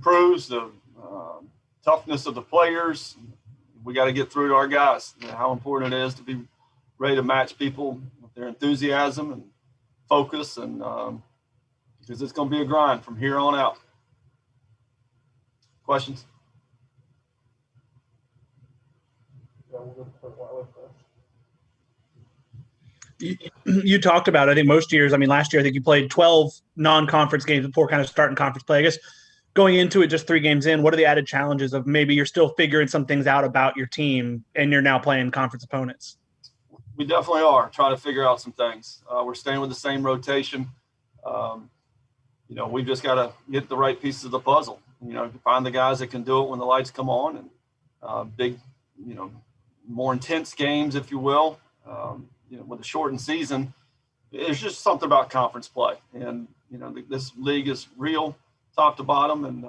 improves, the toughness of the players. We got to get through to our guys, how important it is to be ready to match people with their enthusiasm and focus, and because it's going to be a grind from here on out. Questions? You talked about, I think most years, I mean, last year, I think you played 12 non-conference games before kind of starting conference play. I guess going into it just 3 games in, what are the added challenges of maybe you're still figuring some things out about your team and you're now playing conference opponents? We definitely are trying to figure out some things. We're staying with the same rotation. We've just got to get the right pieces of the puzzle. Find the guys that can do it when the lights come on, and big, more intense games, if you will. With a shortened season, it's just something about conference play. And, this league is real top to bottom. And,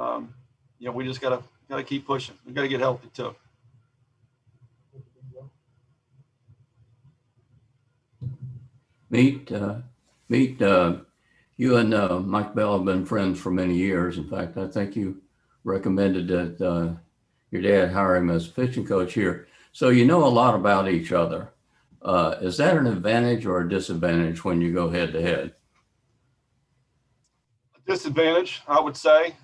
we just got to keep pushing. We got to get healthy too. Meet, you and Mike Bell have been friends for many years. In fact, I think you recommended that your dad hire him as pitching coach here. So you know a lot about each other. Is that an advantage or a disadvantage when you go head to head? Disadvantage, I would say.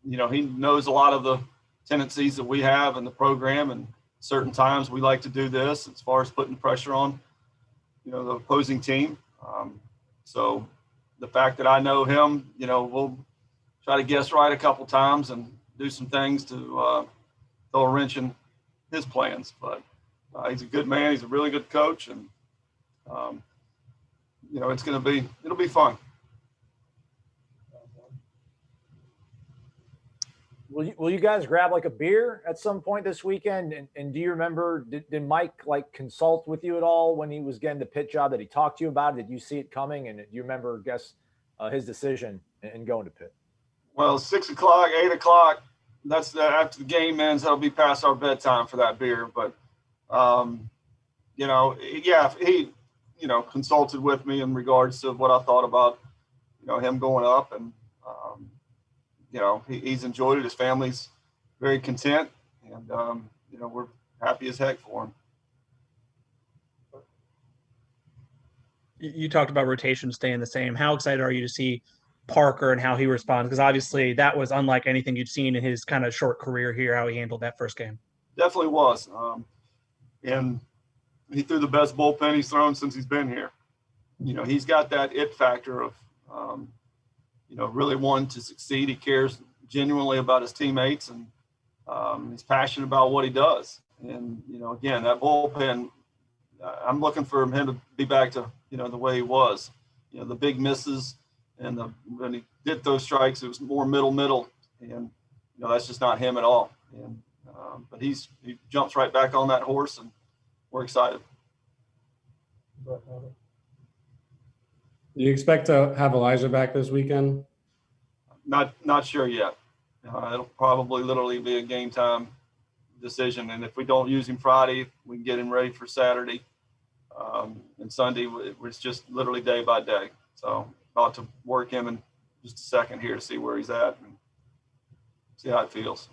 He knows a lot of the tendencies that we have in the program, and certain times we like to do this as far as putting pressure on, the opposing team. So the fact that I know him, we'll try to guess right a couple times and do some things to throw a wrench in his plans. But he's a good man. He's a really good coach, and it'll be fun. Will you guys grab like a beer at some point this weekend? And do you remember, did Mike consult with you at all when he was getting the Pitt job? Did he talk to you about it? Did you see it coming? And do you remember, his decision in going to Pitt? Well, 6 o'clock, 8 o'clock, that's after the game ends. That'll be past our bedtime for that beer. But, he, consulted with me in regards to what I thought about, him going up, and, he's enjoyed it. His family's very content, and, we're happy as heck for him. You talked about rotation staying the same. How excited are you to see Parker and how he responds? Because obviously that was unlike anything you'd seen in his kind of short career here, how he handled that first game. Definitely was. And he threw the best bullpen he's thrown since he's been here. He's got that it factor of, really wanting to succeed. He cares genuinely about his teammates, and he's passionate about what he does. And, again, that bullpen, I'm looking for him to be back to, the way he was. The big misses, and when he did those strikes, it was more middle. And, that's just not him at all. And, but he jumps right back on that horse, and we're excited. Do you expect to have Elijah back this weekend? Not sure yet. It'll probably literally be a game time decision. And if we don't use him Friday, we can get him ready for Saturday. And Sunday, it's just literally day by day. So about to work him in just a second here to see where he's at and see how it feels.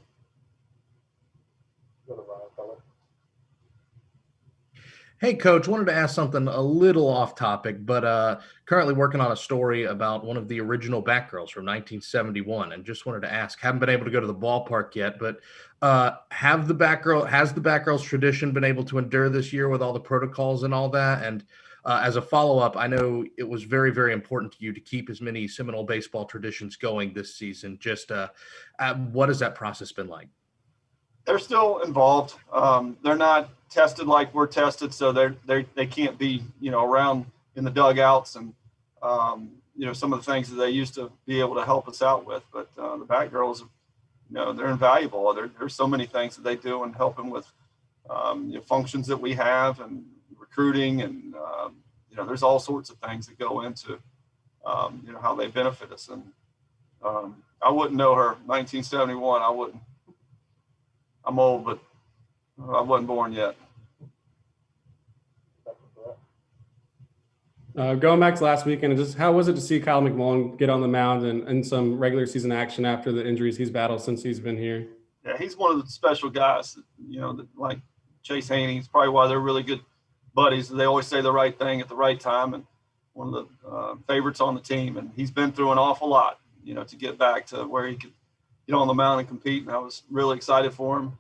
Hey, Coach, wanted to ask something a little off topic, but currently working on a story about one of the original Batgirls from 1971, and just wanted to ask, haven't been able to go to the ballpark yet, but has the Batgirls tradition been able to endure this year with all the protocols and all that? And as a follow-up, I know it was very, very important to you to keep as many Seminole baseball traditions going this season. Just what has that process been like? They're still involved. They're not tested like we're tested, so they can't be around in the dugouts and some of the things that they used to be able to help us out with. But the Batgirls, they're invaluable. There's so many things that they do and helping with functions that we have and recruiting, and there's all sorts of things that go into how they benefit us. And I wouldn't know her 1971. I wouldn't. I'm old, but I wasn't born yet. Going back to last weekend, just how was it to see Kyle McMullen get on the mound and some regular season action after the injuries he's battled since he's been here? Yeah, he's one of the special guys, that, like Chase Haney. It's probably why they're really good buddies. They always say the right thing at the right time, and one of the favorites on the team. And he's been through an awful lot, to get back to where he could get on the mound and compete. And I was really excited for him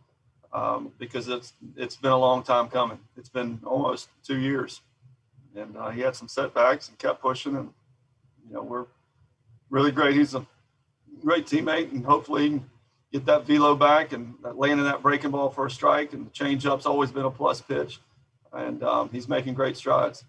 because it's been a long time coming. It's been almost 2 years, and he had some setbacks and kept pushing. And we're really great. He's a great teammate, and hopefully he can get that velo back and landing that breaking ball for a strike. And the changeup's always been a plus pitch, and he's making great strides.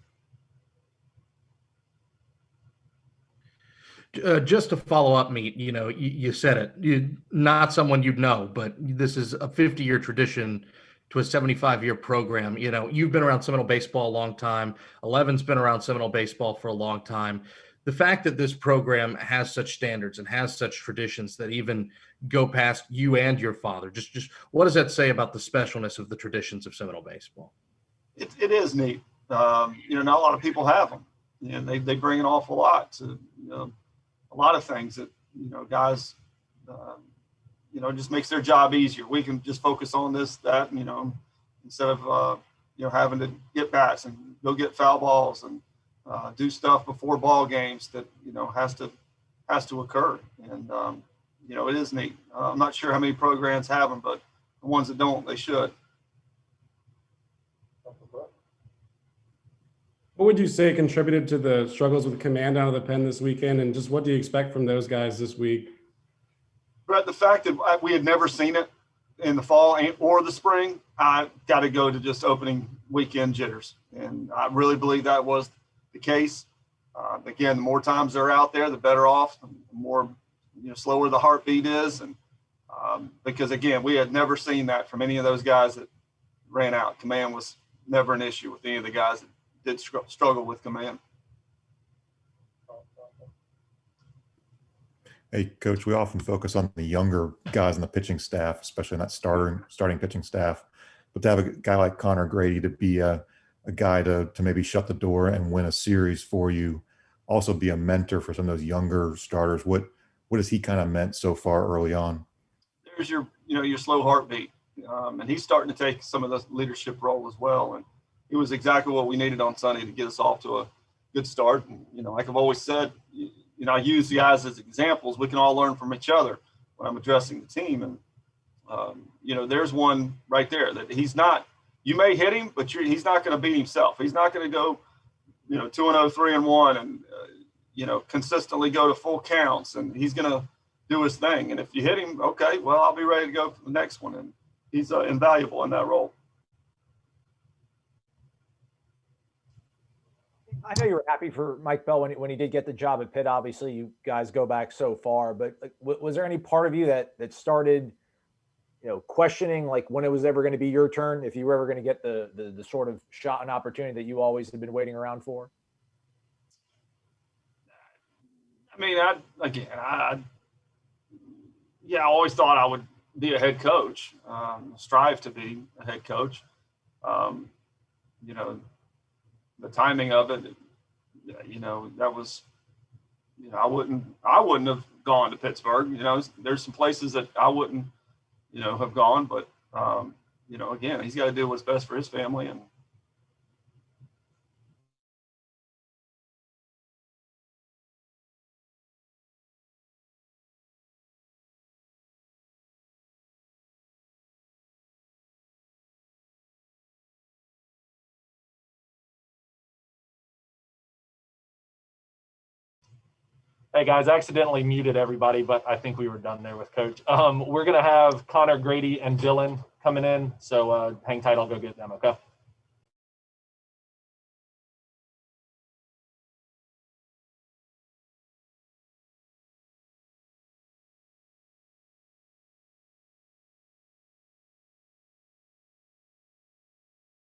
Just to follow up, Meat, you said it. You're not someone you'd know, but this is a 50-year tradition to a 75-year program. You've been around Seminole baseball a long time. 11's been around Seminole baseball for a long time. The fact that this program has such standards and has such traditions that even go past you and your father, just what does that say about the specialness of the traditions of Seminole baseball? It is neat. Not a lot of people have them, and they bring an awful lot to a lot of things that guys just makes their job easier. We can just focus on this, that, instead of having to get bats and go get foul balls and do stuff before ball games that has to occur. And it is neat. I'm not sure how many programs have them, but the ones that don't, they should. What would you say contributed to the struggles with command out of the pen this weekend, and just what do you expect from those guys this week? Brett, the fact that we had never seen it in the fall or the spring, I got to go to just opening weekend jitters. And I really believe that was the case. Again, the more times they're out there, the better off, the more slower the heartbeat is. And because, again, we had never seen that from any of those guys that ran out. Command was never an issue with any of the guys that did struggle with command. Hey, Coach, we often focus on the younger guys in the pitching staff, especially in that starting pitching staff. But to have a guy like Connor Grady to be a guy to maybe shut the door and win a series for you, also be a mentor for some of those younger starters. What has he kind of meant so far early on? There's your slow heartbeat. And he's starting to take some of the leadership role as well. And it was exactly what we needed on Sunday to get us off to a good start. And, like I've always said, I use the guys as examples. We can all learn from each other when I'm addressing the team. And, there's one right there that he's not, you may hit him, but he's not going to beat himself. He's not going to go, 2-0, 3-1 and, consistently go to full counts, and he's going to do his thing. And if you hit him, okay, well, I'll be ready to go for the next one. And he's invaluable in that role. I know you were happy for Mike Bell when he did get the job at Pitt. Obviously, you guys go back so far, but was there any part of you that started, questioning like when it was ever going to be your turn, if you were ever going to get the sort of shot and opportunity that you always had been waiting around for? I mean, I always thought I would be a head coach, strive to be a head coach. The timing of it, that was, I wouldn't have gone to Pittsburgh. There's some places that I wouldn't, have gone, but, again, he's got to do what's best for his family. And Hey guys, I accidentally muted everybody, but I think we were done there with Coach. We're going to have Connor Grady and Dylan coming in. So hang tight, I'll go get them, okay?